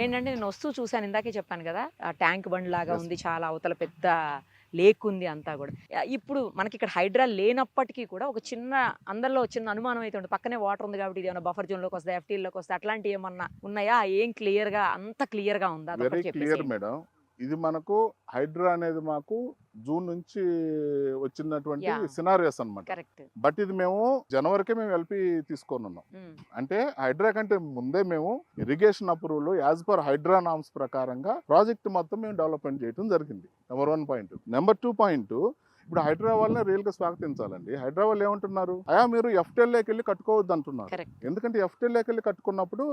ఏంటంటే నేను వస్తూ చూసాను. ఇందాకే చెప్పాను గదా! ఆ ట్యాంక్ బండ్ లాగా యెస్. ఉంది. చాలా అవతల పెద్ద లేక్ ఉంది అంతా గూడా. ఇప్పుడు మనకిక్కడ హైడ్రా లేనప్పటికీ కూడా ఒక చిన్న అందరిలో చిన్న అనుమానం అయితే ఉంటుంది. పక్కనే వాటర్ ఉంది కాబట్టి ఇదేమన్నా బఫర్ జోన్‌లోకొస్తదా? ఎఫ్‌టీ‌ల్లోకొస్తదా? అట్లాంటియేమన్నా ఉన్నాయా? ఏం క్లియర్‌గా అంత క్లియర్‌గా ఉందా? వెరీ అదొక్కటి క్లియర్ చెప్పేసేయండి. మేడం. ఇది మనకు హైడ్రా అనేది మాకు జూన్ నుంచి వచ్చినటువంటి యాహ్! సినారియోస్ అన్నమాట. కరెక్ట్. బట్ ఇది మేము జనవరికే మేము ఎల్పి తీసుకోనున్నాం. హ్మ్. అంటే హైడ్రా కంటే ముందే మేము irrigation approval as per HYDRAA norms ప్రకారంగా ప్రాజెక్ట్ మొత్తం మేము డెవలప్మెంట్ చేయడం జరిగింది. Number 1 point. నెంబర్ 2 పాయింట్, ఇప్పుడు హైడ్రా వాళ్ళని రియల్ గా స్వాగతించాలండి. హైడ్రా వాళ్ళు ఏమంటున్నారు, అయా మీరు ఎఫ్టీఎల్లోకి వెళ్ళి కట్టుకోవద్దు అంటున్నారు. కరెక్ట్. ఎందుకంటే ఎఫ్టీఎల్లోకి వెళ్ళి కట్టుకున్నప్పుడు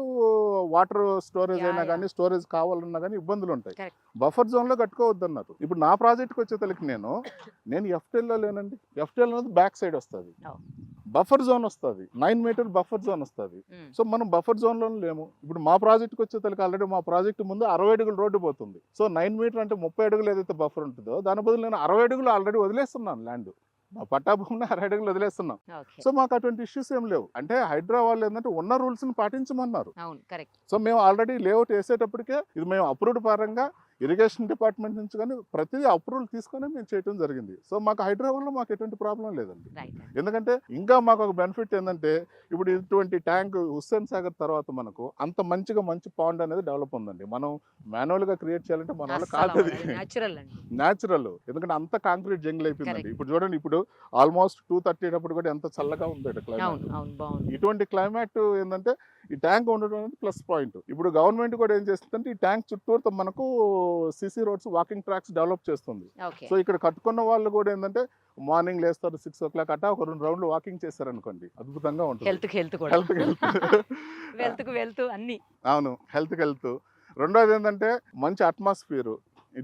వాటర్ స్టోరేజ్ అయినా యాహ్! కానీ స్టోరేజ్ కావాలన్నా కానీ ఇబ్బందులు ఉంటాయి. కరెక్ట్. బఫర్ జోన్ లో కట్టుకోవద్దు అన్నారు. ఇప్పుడు నా ప్రాజెక్ట్కి వచ్చేతలకి నేను ఎఫ్టీఎల్లో లేనండి. ఎఫ్టీఎల్ అనేది బ్యాక్ సైడ్ వస్తుంది, ఓహ్! బఫర్ జోన్ వస్తుంది, 9 మీటర్ బఫర్ జోన్ వస్తుంది. హ్మ్. సో మనం బఫర్ జోన్ లో లేము. ఇప్పుడు మా ప్రాజెక్ట్కి వచ్చేతలకి ఆల్రెడీ మా ప్రాజెక్ట్ ముందు 60 అడుగులు రోడ్డు పోతుంది. సో 9 మీటర్ అంటే 30 అడుగులు ఏదైతే బఫర్ ఉంటుందో దాని బదులు నేను 60 అడుగులు ఆల్రెడీ వదిలేస్తున్నాను ల్యాండ్. మా పట్టా భూమిని 60 అడుగులు వదిలేస్తున్నాం. ఓకే. సో మాకు అటువంటి ఇష్యూస్ ఏం లేవు. అంటే హైడ్రా వాళ్ళు ఏంటంటే ఉన్న రూల్స్ ని పాటించమన్నారు. అవును. కరెక్ట్. సో మేము ఆల్రెడీ లేఅవుట్ వేసేటప్పటికే ఇది మేము అప్రూవ్డ్ పరంగా ఇరిగేషన్ డిపార్ట్మెంట్ నుంచి కానీ ప్రతిదీ అప్రూవల్ తీసుకొని మేము చేయడం జరిగింది. సో మాకు హైదరాబాద్లో మాకు ఎటువంటి ప్రాబ్లం లేదండి. రైట్. ఎందుకంటే ఇంకా మాకు ఒక బెనిఫిట్ ఏంటంటే ఇప్పుడు ఇటువంటి ట్యాంక్ హుస్సేన్ సాగర్ తర్వాత మనకు అంత మంచి పాండ్ అనేది డెవలప్ ఉందండి. మనం మాన్యువల్గా క్రియేట్ చేయాలంటే మన వల్ల కాదు. అది న్యాచురల్ అండి. న్యాచురల్, ఎందుకంటే అంత కాంక్రీట్ జంగిల్ అయిపోయిందండి. Correct. ఇప్పుడు చూడండి, ఇప్పుడు ఆల్మోస్ట్ 2:30 అప్పుడు కూడా ఎంత చల్లగా ఉంది అవును. క్లైమేట్. అవును. బావుంది. ఇటువంటి క్లైమేట్ ఏంటంటే ఈ ట్యాంక్ ఉండడం అనేది ప్లస్ పాయింట్. ఇప్పుడు గవర్నమెంట్ కూడా ఏం చేస్తుందంటే ఈ ట్యాంక్ చుట్టూతో మనకు CC roads, walking tracks develop చేస్తుంది. ఓకే. సో ఇక్కడ కట్టుకున్న వాళ్ళు కూడా ఏంటంటే మార్నింగ్ లేస్తారు 6 o'clock అట్టా ఒక 2 రౌండ్లు వాకింగ్ చేశారనుకోండి, అద్భుతంగా ఉంటుంది. హెల్త్ కూడా. హెల్త్ వెల్త్‌కి వెల్త్ అన్నీ. అవును, హెల్త్. రెండోది ఏంటంటే మంచి అట్మాస్ఫియర్.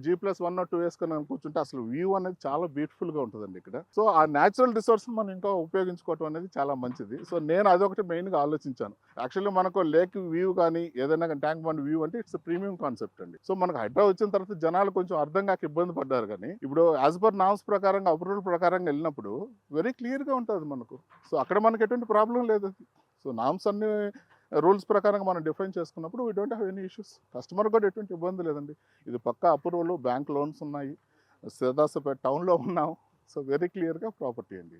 G+1 or 2 వేసుకొని కూర్చుంటే అసలు వ్యూ అనేది చాలా బ్యూటిఫుల్ గా ఉంటుందండి ఇక్కడ. సో ఆ న్యాచురల్ రిసోర్స్ మనం ఇంకా ఉపయోగించుకోవటం అనేది చాలా మంచిది. సో నేను అదొకటి మెయిన్ గా ఆలోచించాను. యాక్చువల్లీ మనకు లేక్ వ్యూ కానీ ఏదైనా ట్యాంక్ బండ్ వ్యూ అంటే ఇట్స్ ప్రీమియం కాన్సెప్ట్ అండి. సో మనకు హైడ్రా వచ్చిన తర్వాత జనాలు కొంచెం అర్థం కాక ఇబ్బంది పడ్డారు, కానీ ఇప్పుడు యాజ్ పర్ నామ్స్ ప్రకారంగా అప్రూవల్ ప్రకారంగా వెళ్ళినప్పుడు వెరీ క్లియర్ గా ఉంటుంది మనకు. సో అక్కడ మనకు ఎటువంటి ప్రాబ్లం లేదు. సో నామ్స్ అన్ని రూల్స్ ప్రకారంగా మనం డిఫైన్ చేసుకున్నప్పుడు we don't have any issues. Customer కూడా ఎటువంటి ఇబ్బంది లేదండి. ఇది పక్కా అప్రూవల్, బ్యాంక్ లోన్స్ ఉన్నాయి, సిదాసపేట టౌన్లో ఉన్నాం. సో వెరీ క్లియర్గా ప్రాపర్టీ అండి.